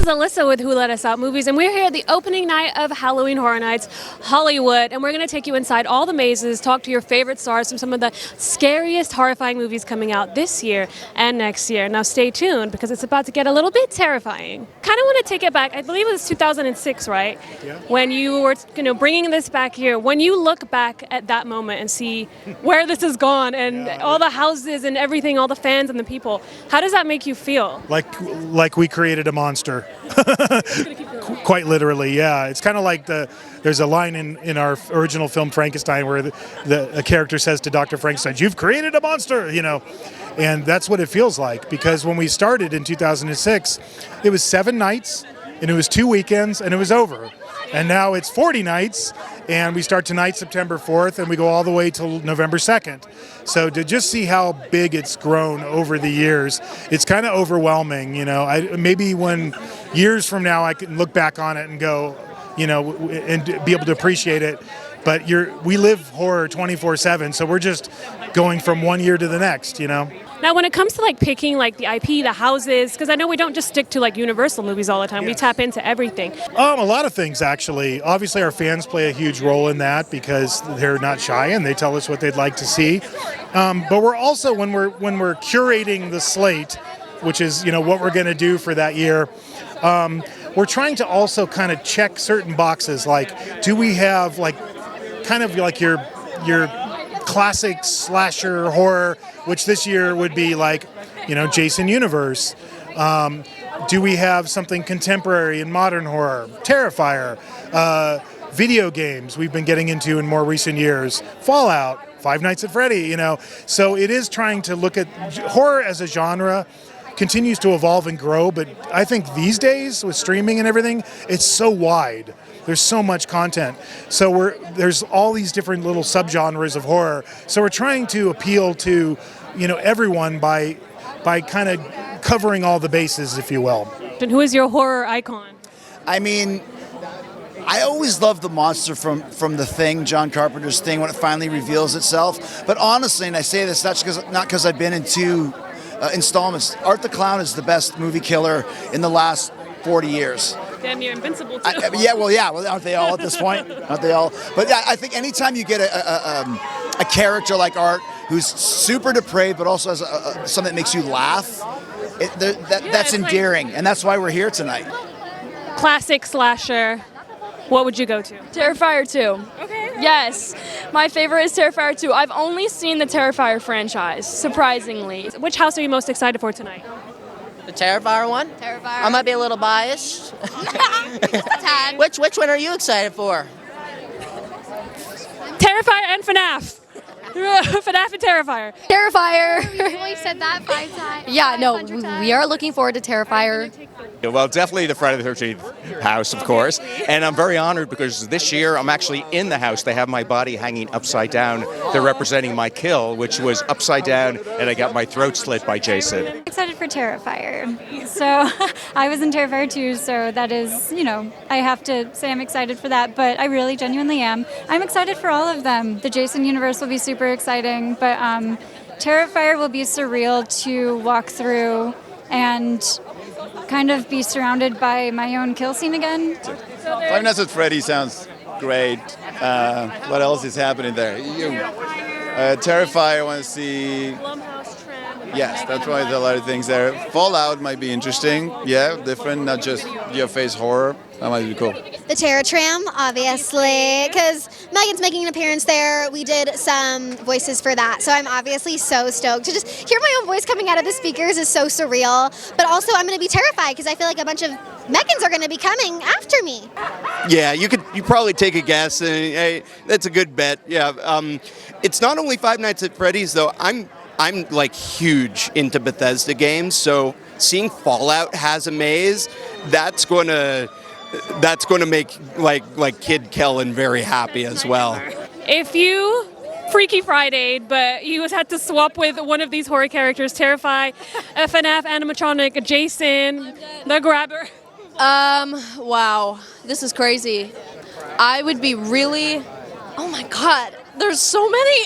is Alyssa with Who Let Us Out Movies, and we're here at the opening night of Halloween Horror Nights Hollywood, and we're going to take you inside all the mazes, talk to your favorite stars from some of the scariest, horrifying movies coming out this year and next year. Now stay tuned, because it's about to get a little bit terrifying. Kind of want to take it back. I believe it was 2006, right? Yeah. When you were, bringing this back here. When you look back at that moment and see where this has gone, and all the houses and everything, all the fans and the people, how does that make you feel? Like we created a monster. Quite literally, yeah. It's kind of like there's a line in our original film Frankenstein where a character says to Dr. Frankenstein, "You've created a monster," and that's what it feels like, because when we started in 2006, it was 7 nights and it was 2 weekends and it was over. And now it's 40 nights, and we start tonight, September 4th, and we go all the way till November 2nd. So to just see how big it's grown over the years, it's kind of overwhelming. Maybe when years from now I can look back on it and go, and be able to appreciate it. But we live horror 24/7, so we're just going from one year to the next, Now, when it comes to picking the IP, the houses, because I know we don't just stick to Universal movies all the time. We tap into everything. A lot of things, actually. Obviously, our fans play a huge role in that because they're not shy and they tell us what they'd like to see. But we're also, when we're curating the slate, which is what we're going to do for that year, we're trying to also kind of check certain boxes. Do we have your classic slasher horror, which this year would be Jason Universe. Do we have something contemporary and modern horror? Terrifier. Video games we've been getting into in more recent years. Fallout, Five Nights at Freddy, So it is trying to look at horror as a genre. Continues to evolve and grow, but I think these days with streaming and everything, it's so wide. There's so much content. So there's all these different little subgenres of horror. So we're trying to appeal to, everyone by kind of covering all the bases, if you will. And who is your horror icon? I always loved the monster from The Thing, John Carpenter's Thing, when it finally reveals itself. But honestly, and I say this not because I've been in 2 installments, Art the Clown is the best movie killer in the last 40 years. Damn near invincible, too. Well, aren't they all at this point? Aren't they all? But yeah, I think anytime you get a character like Art, who's super depraved, but also has something that makes you laugh, that's endearing, and that's why we're here tonight. Classic slasher. What would you go to? Terrifier 2. Okay. Yes. My favorite is Terrifier 2. I've only seen the Terrifier franchise, surprisingly. Which house are you most excited for tonight? The Terrifier one? Terrifier. I might be a little biased. Tad. Which one are you excited for? Terrifier and FNAF. FNAF and Terrifier. Terrifier. You only said that 5 times. Yeah, no, we are looking forward to Terrifier. Well, definitely the Friday the 13th house, of course. And I'm very honored because this year I'm actually in the house. They have my body hanging upside down. They're representing my kill, which was upside down, and I got my throat slit by Jason. Excited for Terrifier. So I was in Terrifier 2, so that is, I have to say I'm excited for that, but I really genuinely am. I'm excited for all of them. The Jason universe will be super exciting, but Terrifier will be surreal to walk through and kind of be surrounded by my own kill scene again. Five Nights at Freddy sounds great. What else is happening there? Terrifier, I want to see. Yes, that's why there's a lot of things there. Fallout might be interesting. Yeah, different, not just your face horror. That might be cool. The TRAM, obviously, because Megan's making an appearance there. We did some voices for that, so I'm obviously so stoked. To just hear my own voice coming out of the speakers is so surreal. But also, I'm going to be terrified because I feel like a bunch of Megans are going to be coming after me. Yeah, you probably take a guess. Hey, that's a good bet. Yeah, it's not only Five Nights at Freddy's though. I'm huge into Bethesda games, so seeing Fallout has a maze, that's going to make like Kid Kellen very happy as well. If you Freaky Friday, but you had to swap with one of these horror characters, Terrify, FNAF animatronic, Jason, the Grabber. Wow, this is crazy. I would be really, oh my God, there's so many.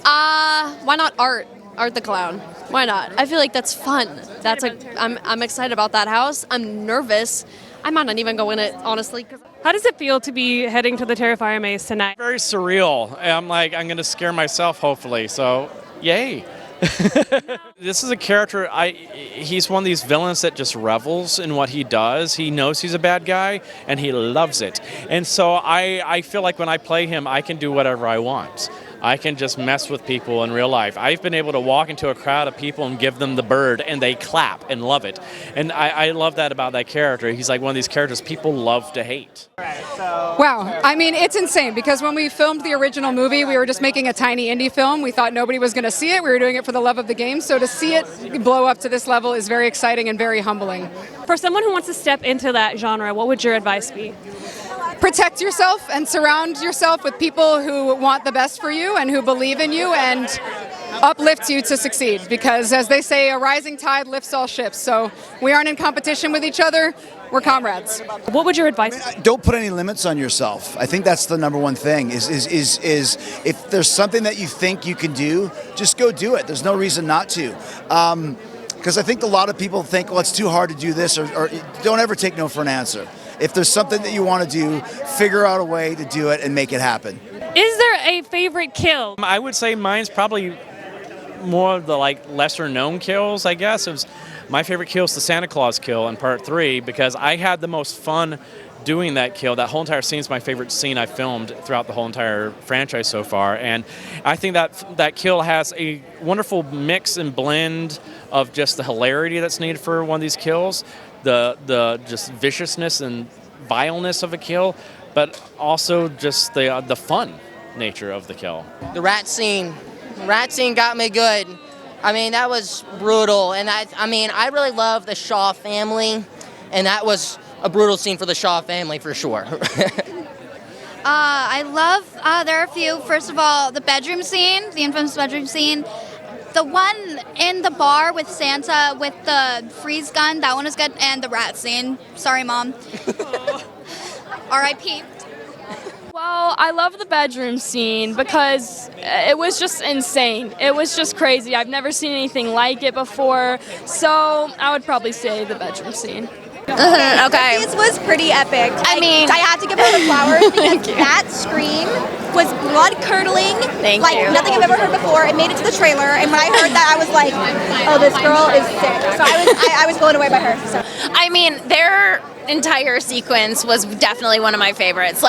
Why not Art the Clown? Why not? I feel like that's fun. I'm excited about that house. I'm nervous. I might not even go in it, honestly. How does it feel to be heading to the Terrifier maze tonight? Very surreal. I'm going to scare myself, hopefully. So, yay. This is a character, he's one of these villains that just revels in what he does. He knows he's a bad guy, and he loves it. And so I feel like when I play him, I can do whatever I want. I can just mess with people in real life. I've been able to walk into a crowd of people and give them the bird, and they clap and love it. And I love that about that character. He's like one of these characters people love to hate. Wow. I mean, it's insane because when we filmed the original movie, we were just making a tiny indie film. We thought nobody was going to see it. We were doing it for the love of the game. So to see it blow up to this level is very exciting and very humbling. For someone who wants to step into that genre, what would your advice be? Protect yourself and surround yourself with people who want the best for you and who believe in you and uplift you to succeed. Because as they say, a rising tide lifts all ships. So we aren't in competition with each other. We're comrades. What would your advice be? Don't put any limits on yourself. I think that's the number one thing is if there's something that you think you can do, just go do it. There's no reason not to. Because I think a lot of people think, well, it's too hard to do this, or don't ever take no for an answer. If there's something that you want to do, figure out a way to do it and make it happen. Is there a favorite kill? I would say mine's probably more of the lesser known kills, I guess. My favorite kill is the Santa Claus kill in part 3 because I had the most fun doing that kill. That whole entire scene is my favorite scene I've filmed throughout the whole entire franchise so far. And I think that kill has a wonderful mix and blend of just the hilarity that's needed for one of these kills, the just viciousness and vileness of a kill, but also just the fun nature of the kill. The rat scene got me good. I mean, that was brutal. And I really love the Shaw family, and that was a brutal scene for the Shaw family for sure. I love, there are a few. First of all, the bedroom scene, the infamous bedroom scene. The one in the bar with Santa with the freeze gun, that one is good. And the rat scene. Sorry, Mom. R.I.P. Well, I love the bedroom scene because it was just insane. It was just crazy. I've never seen anything like it before. So I would probably say the bedroom scene. Okay. This was pretty epic. I mean, I had to give her the flowers because that scream was blood-curdling. Thank like you. Nothing I've ever heard before. It made it to the trailer, and when I heard that, I was like, "Oh, this girl is sick." So I was blown away by her. So. I mean, their entire sequence was definitely one of my favorites.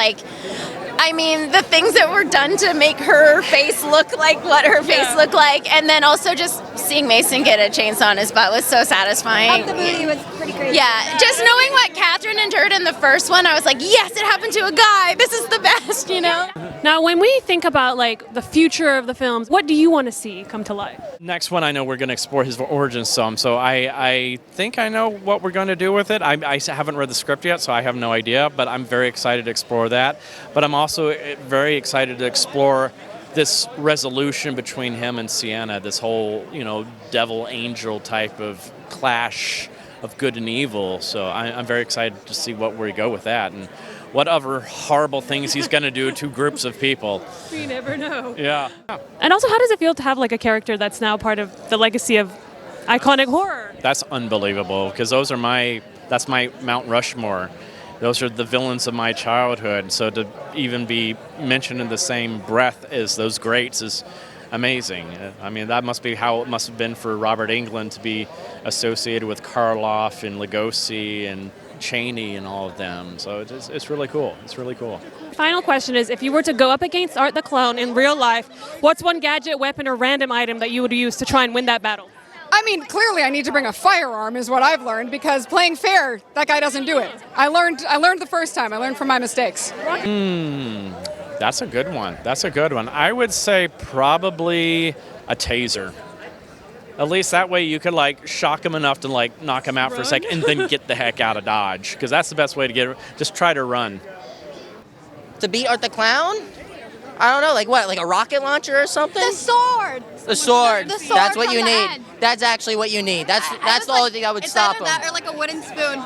The things that were done to make her face look like what her face looked like, and then also just seeing Mason get a chainsaw on his butt was so satisfying. The movie was pretty crazy. Yeah, just knowing what Catherine endured in the first one, I was like, yes, it happened to a guy. This is the best, you know? Now, when we think about the future of the films, what do you want to see come to life? Next one, I know we're going to explore his origin some, so I think I know what we're going to do with it. I haven't read the script yet, so I have no idea, but I'm very excited to explore that. But I'm also very excited to explore this resolution between him and Sienna, this whole, devil-angel type of clash of good and evil. So I'm very excited to see what we go with that and what other horrible things he's going to do to groups of people. We never know. Yeah. And also, how does it feel to have a character that's now part of the legacy of iconic horror? That's unbelievable because that's my Mount Rushmore. Those are the villains of my childhood. So to even be mentioned in the same breath as those greats is amazing. I mean, that must be how it must have been for Robert Englund to be associated with Karloff and Lugosi and Chaney and all of them. So it's really cool. It's really cool. Final question is, if you were to go up against Art the Clown in real life, what's one gadget, weapon, or random item that you would use to try and win that battle? I mean, clearly I need to bring a firearm is what I've learned because playing fair, that guy doesn't do it. I learned the first time. I learned from my mistakes. That's a good one. I would say probably a taser. At least that way you could shock him enough to knock him out for a second and then get the heck out of Dodge because that's the best way to get it. Just try to run. To beat Art the Clown? I don't know, like a rocket launcher or something? The sword. The sword. The sword That's what from you the need. end. That's actually what you need. That's the only thing that would stop him. That or a wooden spoon.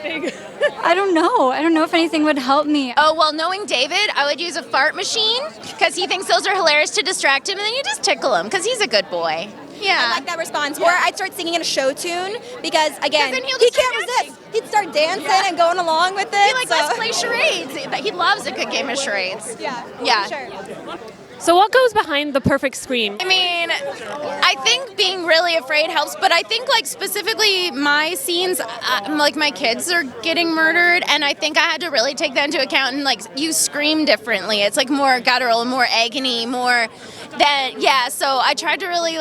I don't know. I don't know if anything would help me. Oh, well, knowing David, I would use a fart machine because he thinks those are hilarious to distract him, and then you just tickle him because he's a good boy. Yeah. I like that response. Or I'd start singing in a show tune because, again, then he'll he just start can't resist. He'd start dancing and going along with it. Let's play charades. He loves a good game of charades. Yeah. Sure. So what goes behind the perfect scream? I mean, I think being really afraid helps, but I think like specifically my scenes, like my kids are getting murdered, and I think I had to really take that into account and like you scream differently. It's like more guttural, more agony, more than So I tried to really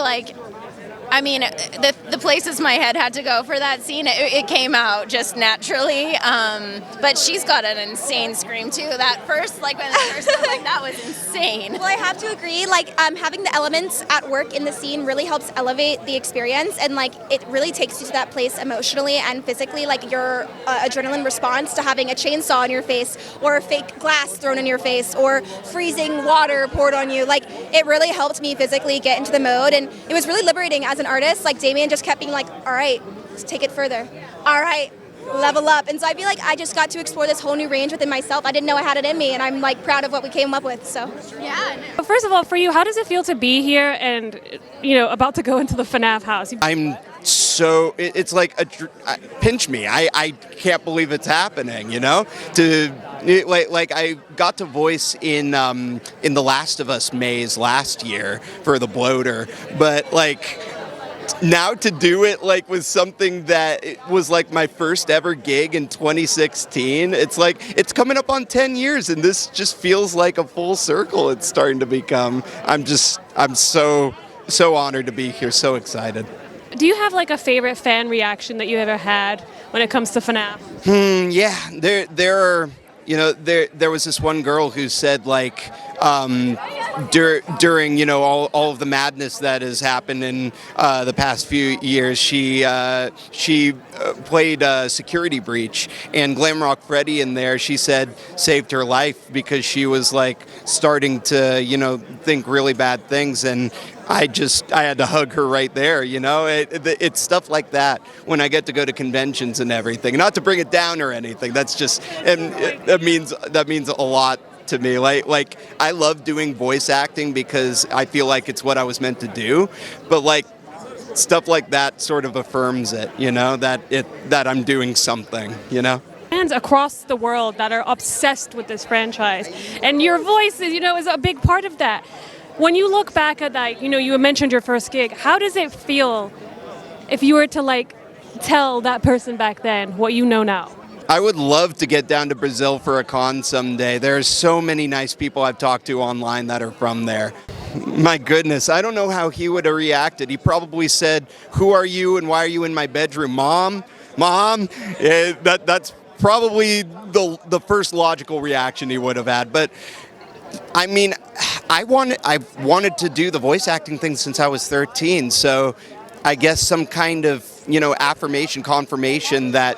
I mean, the places my head had to go for that scene, it came out just naturally. But she's got an insane scream too. That first, when the first one, that was insane. Well, I have to agree. Having the elements at work in the scene really helps elevate the experience, and it really takes you to that place emotionally and physically. Your adrenaline response to having a chainsaw in your face, or a fake glass thrown in your face, or freezing water poured on you. It really helped me physically get into the mode, and it was really liberating as an artist. Damien just kept being all right, let's take it further. All right, level up. And so I feel like I just got to explore this whole new range within myself. I didn't know I had it in me, and I'm proud of what we came up with. So yeah. But first of all, for you, how does it feel to be here and about to go into the FNAF house? It's pinch me. I can't believe it's happening, I got to voice in The Last of Us maze last year for the bloater, but now to do it with something that was my first ever gig in 2016, it's coming up on 10 years, and this just feels like a full circle it's starting to become. I'm so honored to be here, so excited. Do you have a favorite fan reaction that you ever had when it comes to FNAF? Yeah, there are. There was this one girl who said during all of the madness that has happened in the past few years, she played Security Breach, and Glamrock Freddy in there, she said, saved her life because she was starting to think really bad things, and I had to hug her right there, It's stuff like that when I get to go to conventions and everything. Not to bring it down or anything. That's just, and that means a lot to me. I love doing voice acting because I feel like it's what I was meant to do. But stuff like that sort of affirms it, that I'm doing something, Fans across the world that are obsessed with this franchise, and your voice is a big part of that. When you look back at that, you mentioned your first gig. How does it feel if you were to tell that person back then what you know now? I would love to get down to Brazil for a con someday. There's so many nice people I've talked to online that are from there. My goodness, I don't know how he would have reacted. He probably said, "Who are you and why are you in my bedroom, Mom? Mom?" That's probably the first logical reaction he would have had. But I mean, I've wanted to do the voice acting thing since I was 13, so I guess some kind of, affirmation, confirmation that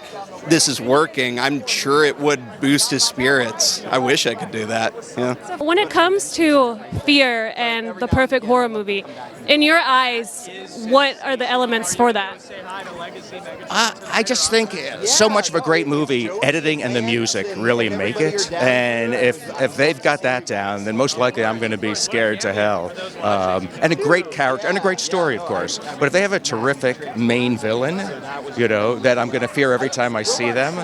this is working, I'm sure it would boost his spirits. I wish I could do that. Yeah. So when it comes to fear and the perfect horror movie, in your eyes, what are the elements for that? I just think so much of a great movie, editing and the music really make it. And if they've got that down, then most likely I'm going to be scared to hell. And a great character and a great story, of course. But if they have a terrific main villain, that I'm going to fear every time I see them,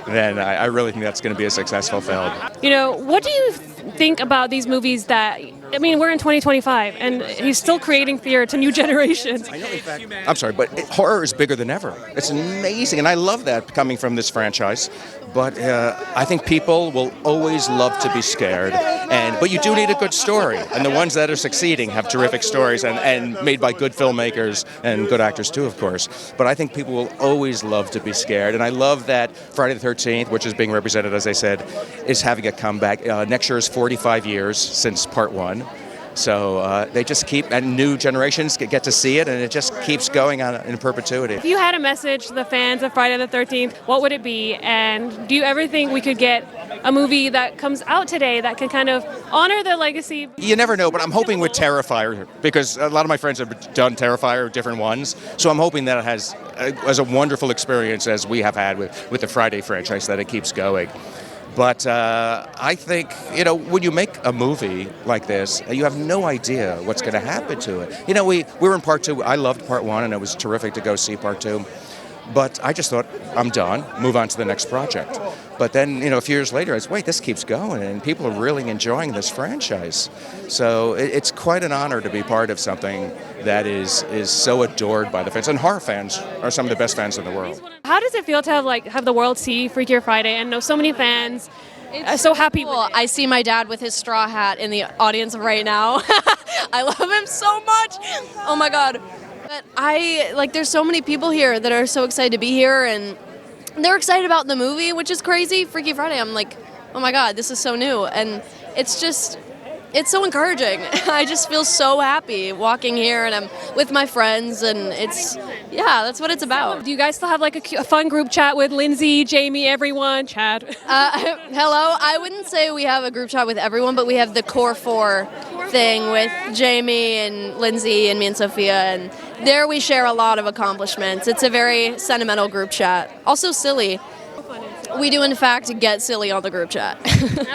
then I really think that's going to be a successful film. What do you think about these movies that, we're in 2025, and he's still creating fear to new generations. I'm sorry, but horror is bigger than ever. It's amazing, and I love that coming from this franchise. But I think people will always love to be scared. But you do need a good story, and the ones that are succeeding have terrific stories and made by good filmmakers and good actors too, of course. But I think people will always love to be scared, and I love that Friday the 13th, which is being represented, as I said, is having a comeback. Next year is 45 years since part one. So they just keep, and new generations get to see it, and it just keeps going on in perpetuity. If you had a message to the fans of Friday the 13th, what would it be? And do you ever think we could get a movie that comes out today that can kind of honor their legacy? You never know, but I'm hoping with Terrifier, because a lot of my friends have done Terrifier, different ones. So I'm hoping that it has a wonderful experience as we have had with the Friday franchise, that it keeps going. But I think, you know, when you make a movie like this, you have no idea what's going to happen to it. You know, we were in part 2. I loved part 1, and it was terrific to go see part 2. But I just thought, I'm done, move on to the next project. But then, you know, a few years later, I was, wait, this keeps going, and people are really enjoying this franchise. So it's quite an honor to be part of something that is so adored by the fans. And horror fans are some of the best fans in the world. How does it feel to have the world see Freakier Friday and know so many fans so happy with it? I see my dad with his straw hat in the audience right now. I love him so much. Oh my God. But there's so many people here that are so excited to be here, and they're excited about the movie, which is crazy. Freaky Friday, I'm like, oh my God, this is so new. And it's so encouraging. I just feel so happy walking here, and I'm with my friends, and that's what it's about. Do you guys still have like a fun group chat with Lindsay, Jamie, everyone, Chad? Hello. I wouldn't say we have a group chat with everyone, but we have the core 4 thing with Jamie and Lindsay and me and Sophia, and there we share a lot of accomplishments. It's a very sentimental group chat. Also silly. We do, in fact, get silly on the group chat.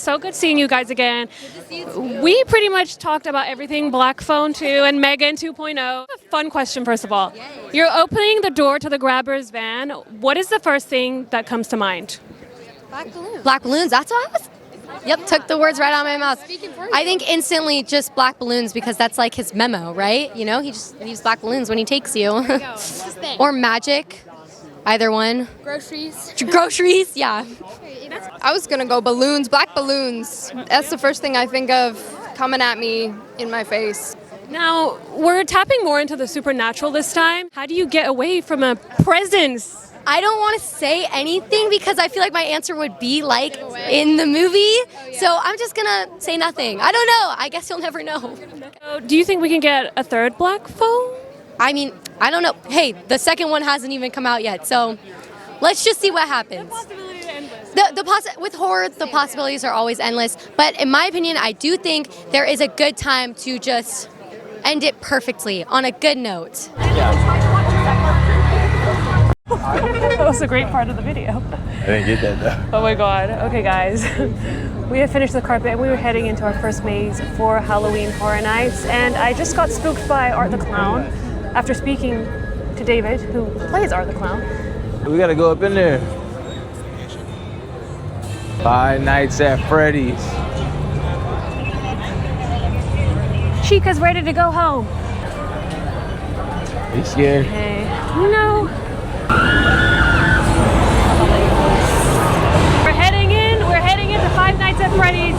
So good seeing you guys again. We pretty much talked about everything Black Phone 2 and Megan 2.0. A fun question, first of all. You're opening the door to the Grabber's van. What is the first thing that comes to mind? Black balloons. Black balloons, that's what I was... Yep, took the words right out of my mouth. I think instantly just black balloons, because that's like his memo, right? You know, he just leaves black balloons when he takes you. Or magic. Either one. Groceries, yeah. I was going to go balloons, black balloons. That's the first thing I think of coming at me in my face. Now, we're tapping more into the supernatural this time. How do you get away from a presence? I don't want to say anything because I feel like my answer would be like in the movie. So I'm just going to say nothing. I don't know. I guess you'll never know. Do you think we can get a third Black Phone? I mean, I don't know. Hey, the second one hasn't even come out yet. So let's just see what happens. With horror, the possibilities are always endless. But in my opinion, I do think there is a good time to just end it perfectly on a good note. That was a great part of the video. I didn't get that though. Oh my God. Okay, guys. We have finished the carpet and we were heading into our first maze for Halloween Horror Nights. And I just got spooked by Art the Clown after speaking to David, who plays Art the Clown. We gotta go up in there. 5 Nights at Freddy's. Chica's ready to go home. You scared? Hey, no. We're heading into 5 Nights at Freddy's.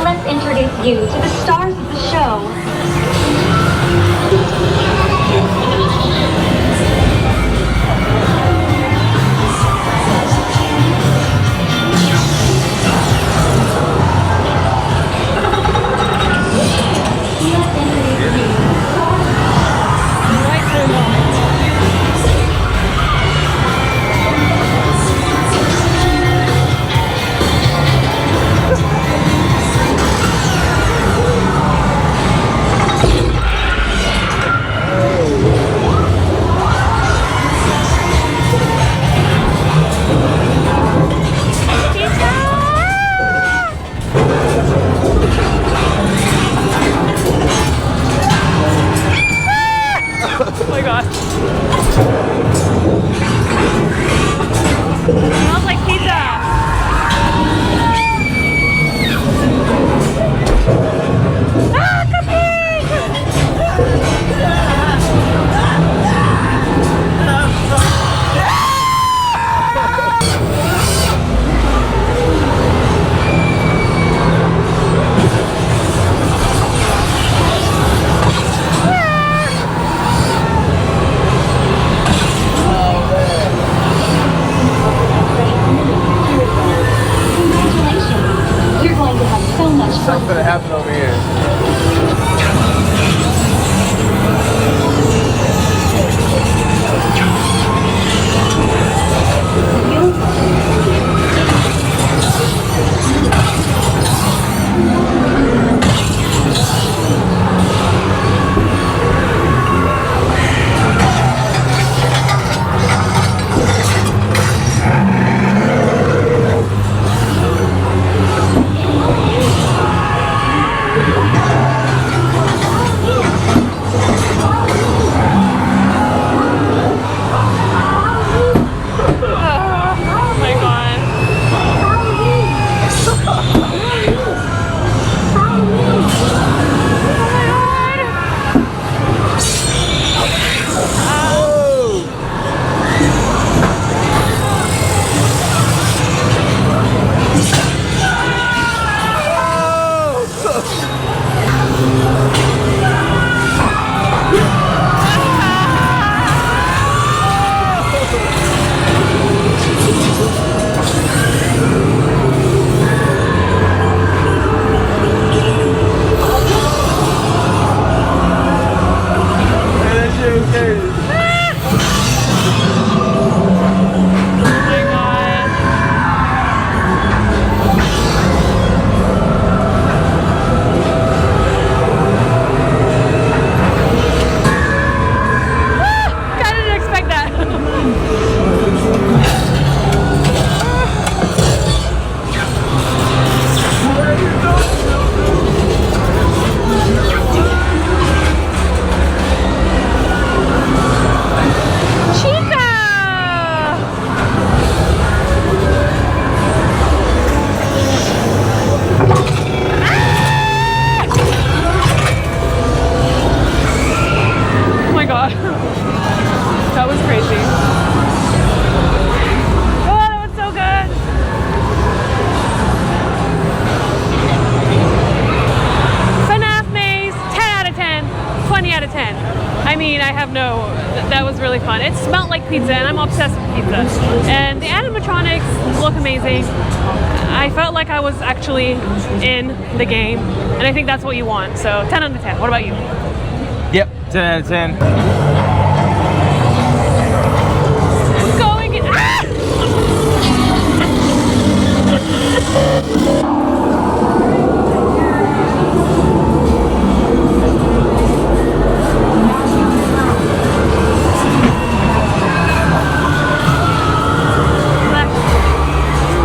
Let's introduce you to the stars of the show. Oh my God. It smells like pizza. Something's gonna happen over here. mean, I have no. That was really fun. It smelled like pizza, and I'm obsessed with pizza. And the animatronics look amazing. I felt like I was actually in the game, and I think that's what you want. So 10 out of 10. What about you? Yep, 10 out of 10. Going in. Ah!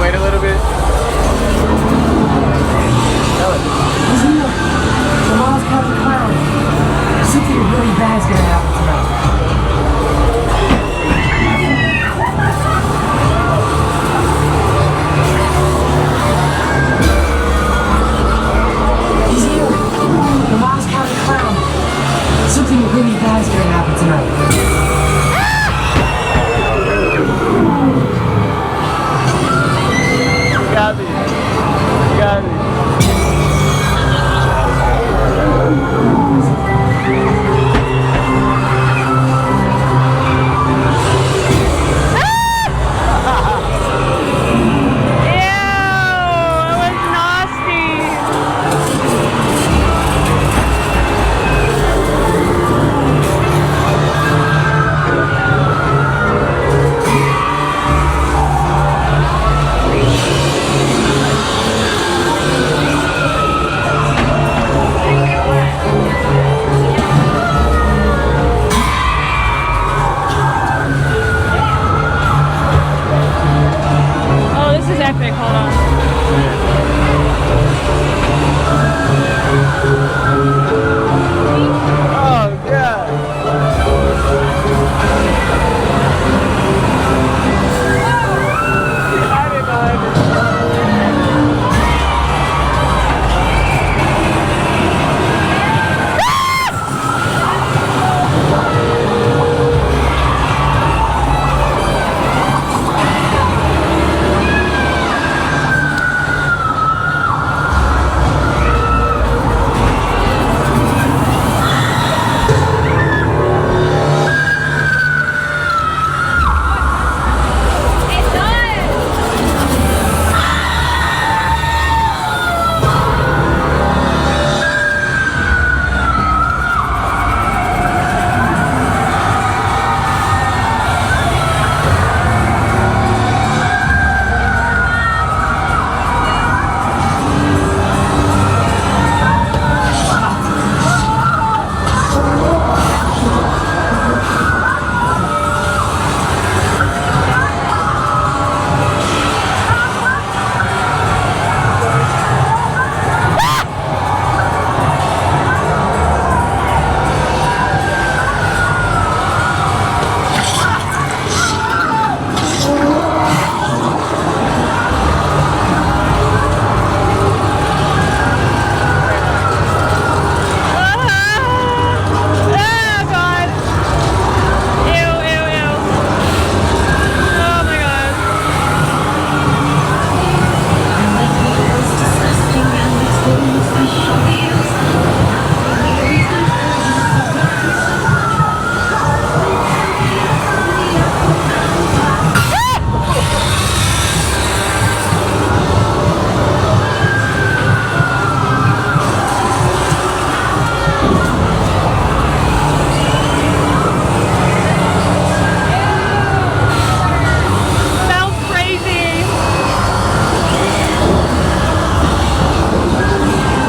Wait a little bit. Tomorrow's got the clown. Something really bad's gonna happen tonight. He's here. Tomorrow's got the clown. Something really bad's gonna happen tonight. You got me. You got me. Oh, this is epic. Hold on. Oh, God.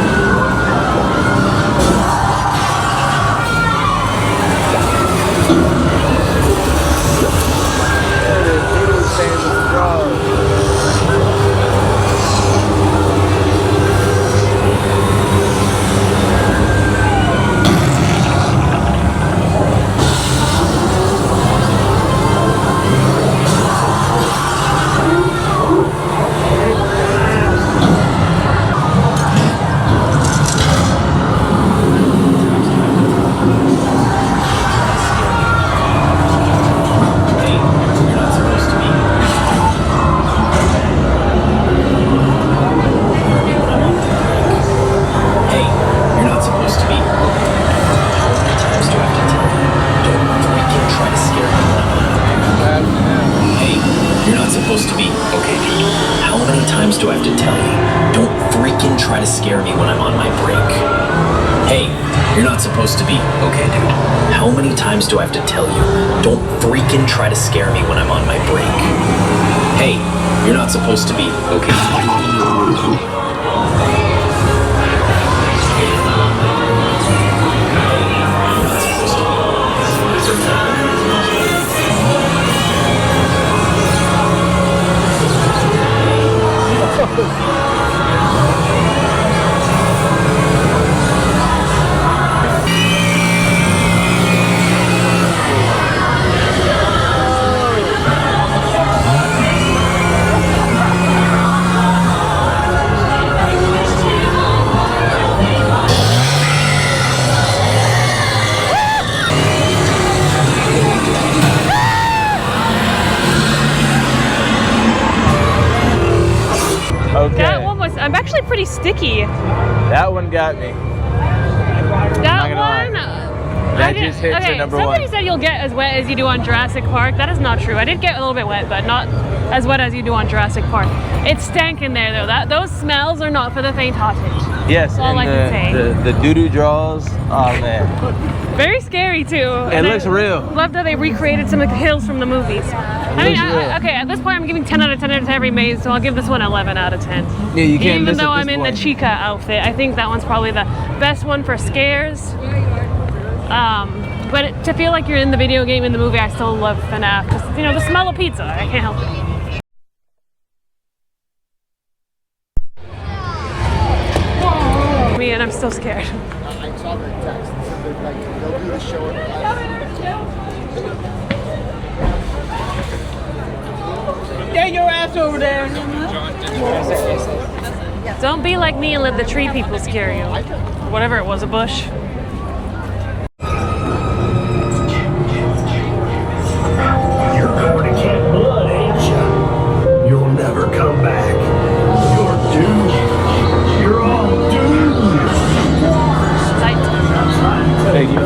I didn't know try to scare me when I'm on my break. Hey, you're not supposed to be. Okay, dude. How many times do I have to tell you? Don't freaking try to scare me when I'm on my break. Hey, you're not supposed to be. Okay. Okay. That one was, I'm actually pretty sticky. That one got me. That one, That just hit to number somebody one. said you'll get as wet as you do on Jurassic Park. That is not true. I did get a little bit wet, but not as wet as you do on Jurassic Park. It stank in there though. Those smells are not for the faint-hearted. Yes, all I can say. the doo-doo draws. Oh man. Very scary too. It looks real. Loved how they recreated some of the hills from the movies. I mean, okay, at this point I'm giving 10 out of 10 to every maze, so I'll give this one 11 out of 10. Yeah, you can't Even miss though at I'm this in point. the Chica outfit, I think that one's probably the best one for scares. But to feel like you're in the video game in the movie, I still love FNAF. Just, you know, the smell of pizza, I can't help it. Me and I'm still scared. I saw the text. Like, they'll do the show. Get your ass over there. Don't be like me and let the tree people scare you. Whatever it was, a bush. You're going to get blood, ain't you? You'll never come back. You're doomed. You're all doomed. Thank you.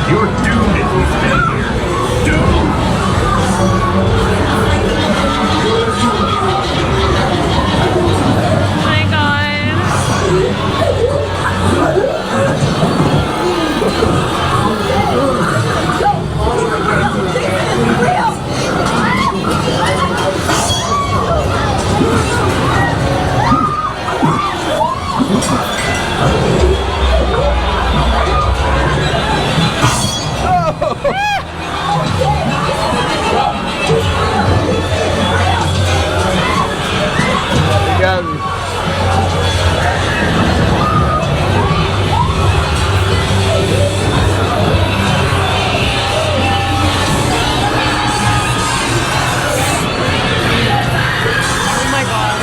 You're doomed if you stay here. Doomed. Hang You got me. Oh my god.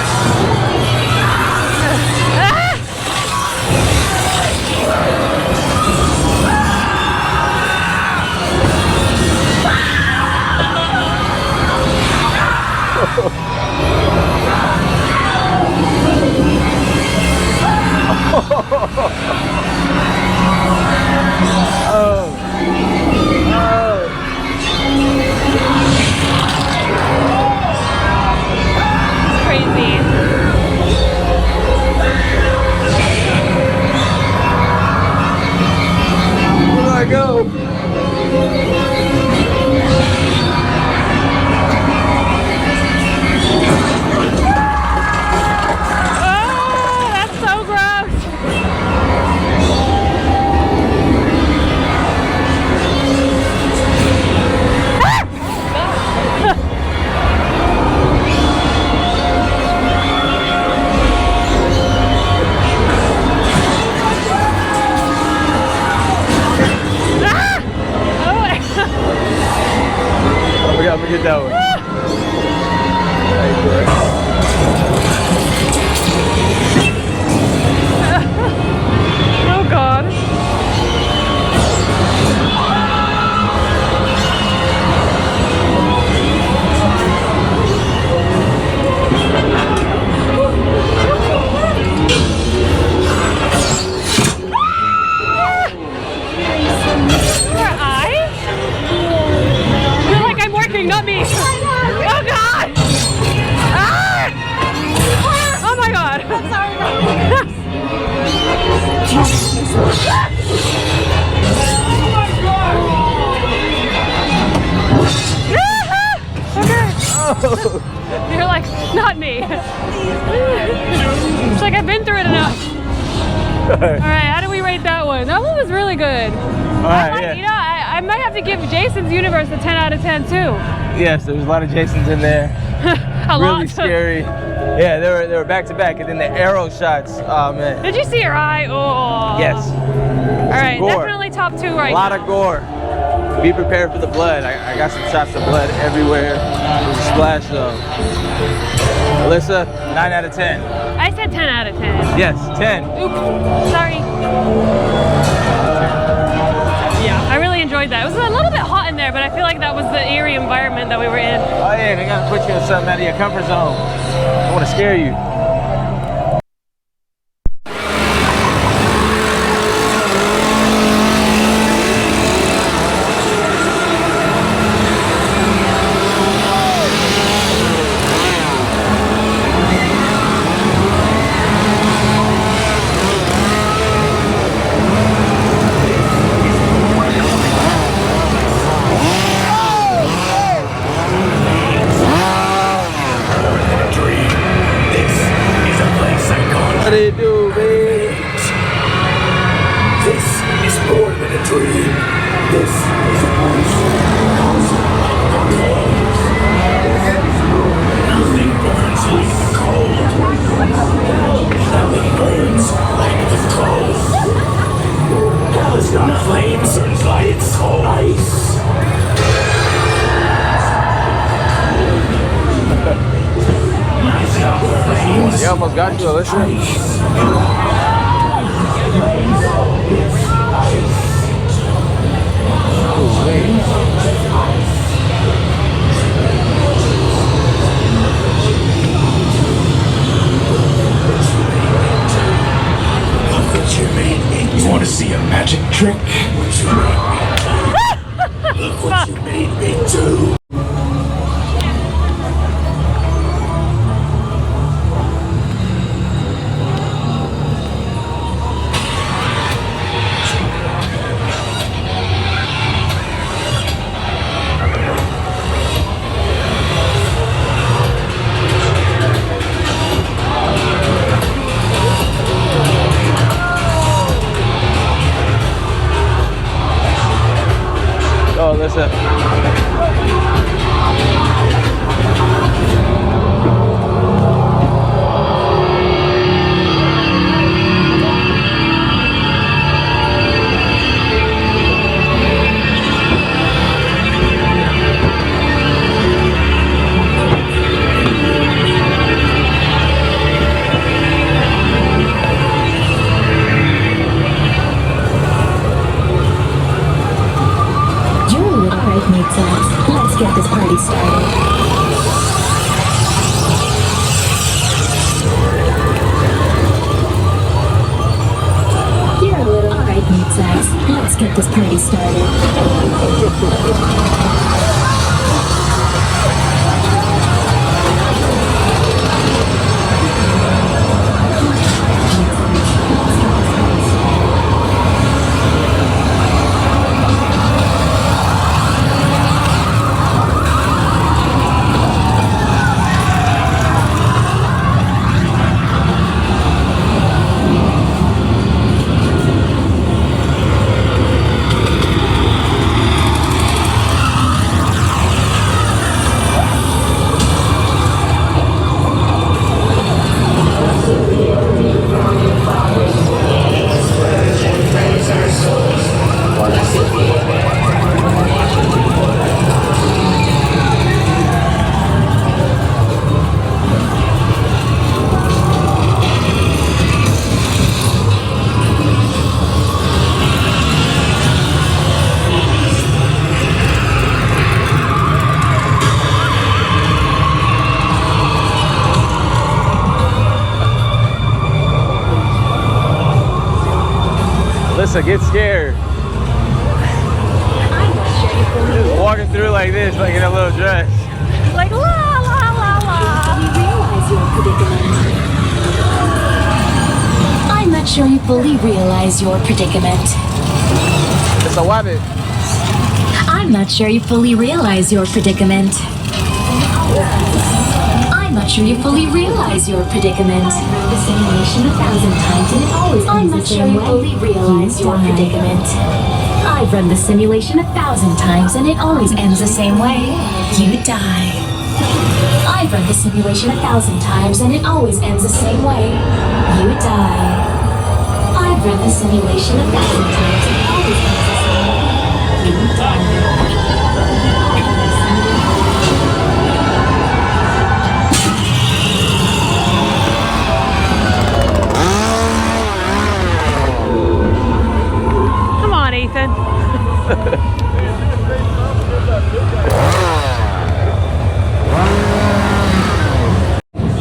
It's crazy. Where do I go? Oh, that's so gross. I'm gonna get that one. Thank you. like that one. That one was really good. You know, I might have to give Jason's Universe a 10 out of 10 too. Yes, there was a lot of Jasons in there. Really scary. Yeah, they were back to back, and then the arrow shots. Oh man. Did you see her eye? Oh. Yes. All right, gore. definitely top 2 right now. A lot of gore. Be prepared for the blood. I got some shots of blood everywhere. There's a splash though. Alyssa, 9 out of 10. I said 10 out of 10. Yes, 10. Oops, sorry. Yeah, I really enjoyed that. It was a little bit hot in there, but I feel like that was the eerie environment that we were in. Oh yeah, they gotta put you in something out of your comfort zone. I wanna scare you. What do you do, baby? This is more than a dream. This is a place. Nothing burns like the cold. Nothing burns like the cold. Hell is not flames, burns like it's cold ice. You almost got you, Alyssa. Look what you made me. You want to see a magic trick? Look what you made me do. Oh, listen. Let's get this party started. You're a little right, meat sex. Let's get this party started. Alyssa, get scared. Just walking through like this, like in a little dress. Like la la la la. I'm not sure you fully realize your predicament. It's a wabbit. I'm not sure you fully realize your predicament. I'm I'm not sure you fully realize your predicament. The simulation 1,000 times and it always ends the same way. I'm not sure you fully realize your predicament. I've run the simulation 1,000 times and it always ends the same way. You die. I've run the simulation 1,000 times and it always ends the same way. You die. I've run the simulation 1,000 times and it always ends the same way. You die. Come on, Ethan.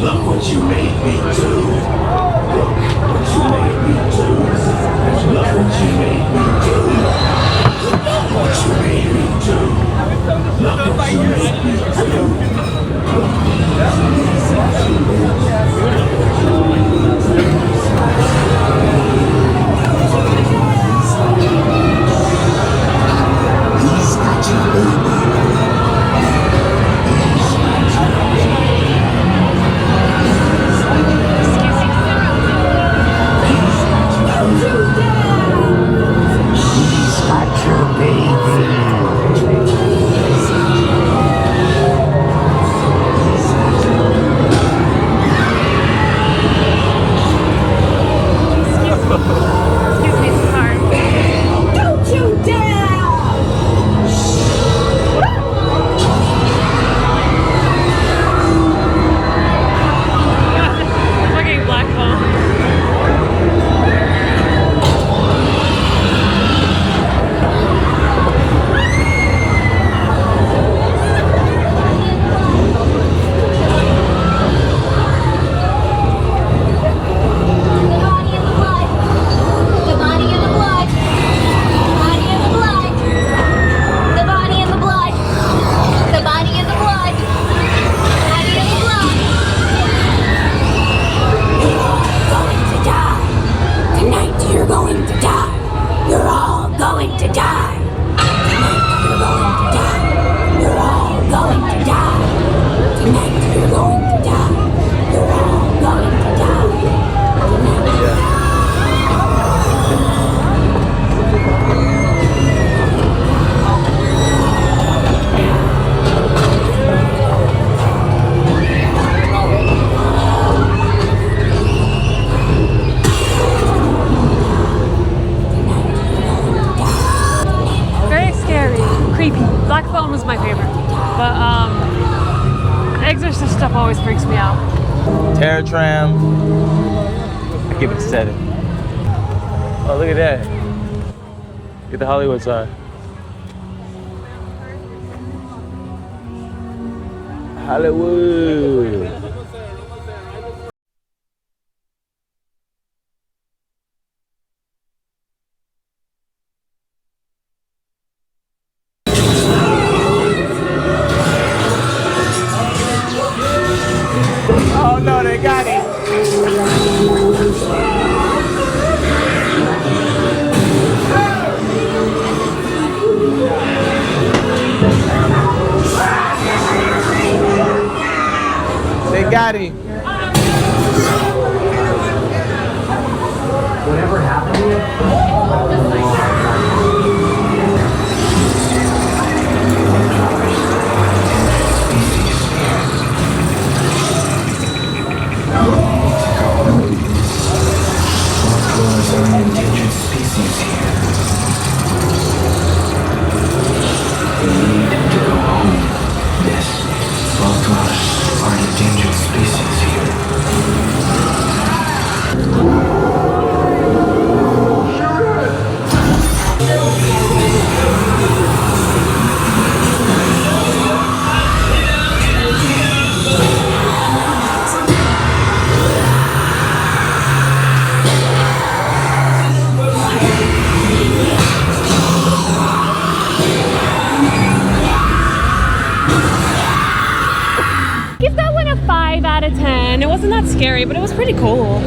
Look what you made me do. Look what you made me do. Look what you made me do. Look what you made me do. Look what you made me He's got you, baby. TRAM. I give it a 7. Oh, look at that. Look at the Hollywood side. Hollywood. Oh no, they got it. They got him. Whatever happened to you? An endangered species here. We need to go home. Yes, Baltimore are an endangered species here. Give that one a 5 out of 10. It wasn't that scary, but it was pretty cool.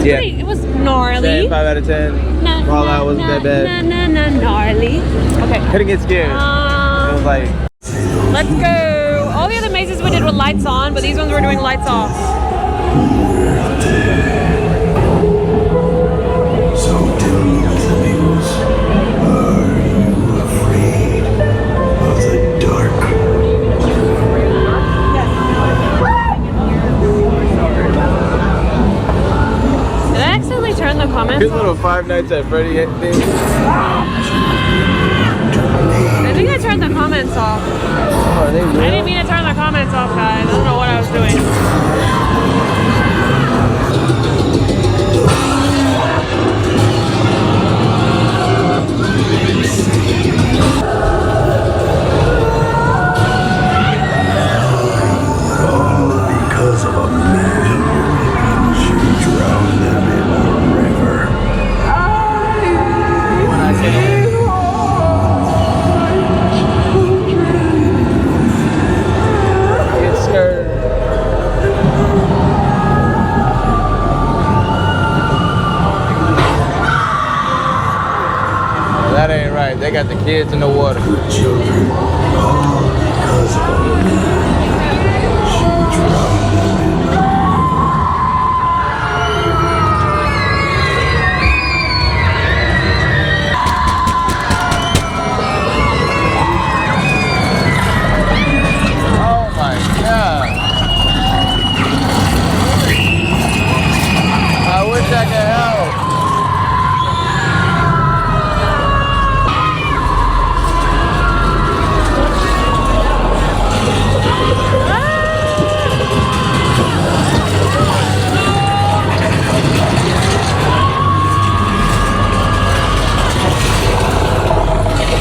It was gnarly. 5 out of 10. Fallout wasn't that bad. Gnarly. Okay. Couldn't get scared. It was like. Let's go. All the other mazes we did with lights on, but these ones we're doing lights off. So tell me the things. Are you afraid of the dark? Did I accidentally turn the comments His little Five Nights at Freddy thing. I think I turned the comments off. Oh, are they real? I didn't mean to turn the comments off, guys. I don't know what I was doing. Because of a man, she drowned them in a river. When I say it's her. That ain't right. They got the kids in the water. Children, all because of a man. She drowned them in a Oh my God. I wish I could help.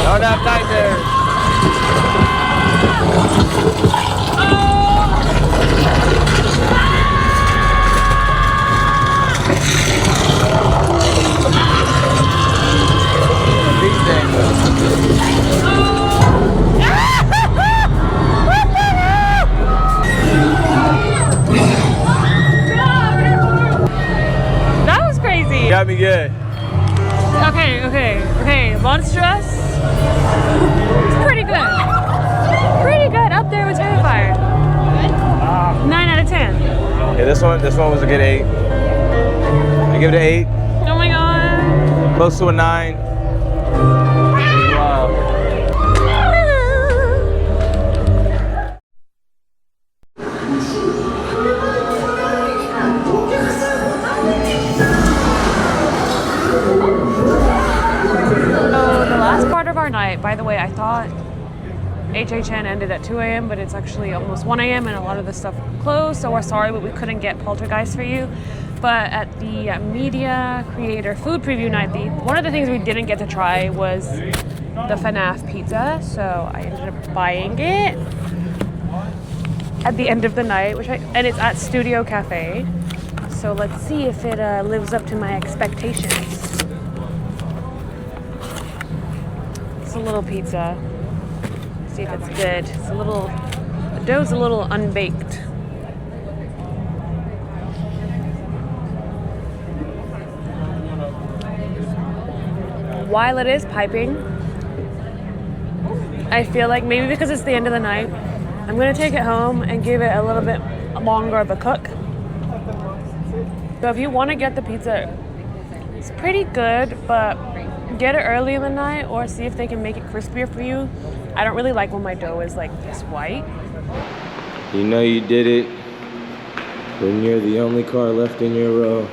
Don't have nightmares. These things. That was crazy. Got me good. Okay. Monstrous. It's pretty good. Pretty good. Up there with Terrifier. 9 out of 10. Yeah, this one was a good 8. I give it an 8. Oh my god. Close to a 9. Wow. So the last part of our night, by the way, I thought HHN ended at 2 a.m., but it's actually almost 1 a.m. and a lot of the stuff closed, so we're sorry, but we couldn't get Poltergeist for you. But at the Media Creator Food Preview Night, one of the things we didn't get to try was the FNAF pizza, so I ended up buying it at the end of the night, and it's at Studio Cafe. So let's see if it lives up to my expectations. It's a little pizza. See if it's good. The dough's a little unbaked. While it is piping, I feel like maybe because it's the end of the night, I'm gonna take it home and give it a little bit longer of a cook. So if you want to get the pizza, it's pretty good, but get it early in the night or see if they can make it crispier for you. I don't really like when my dough is like this white. You know you did it when you're the only car left in your row.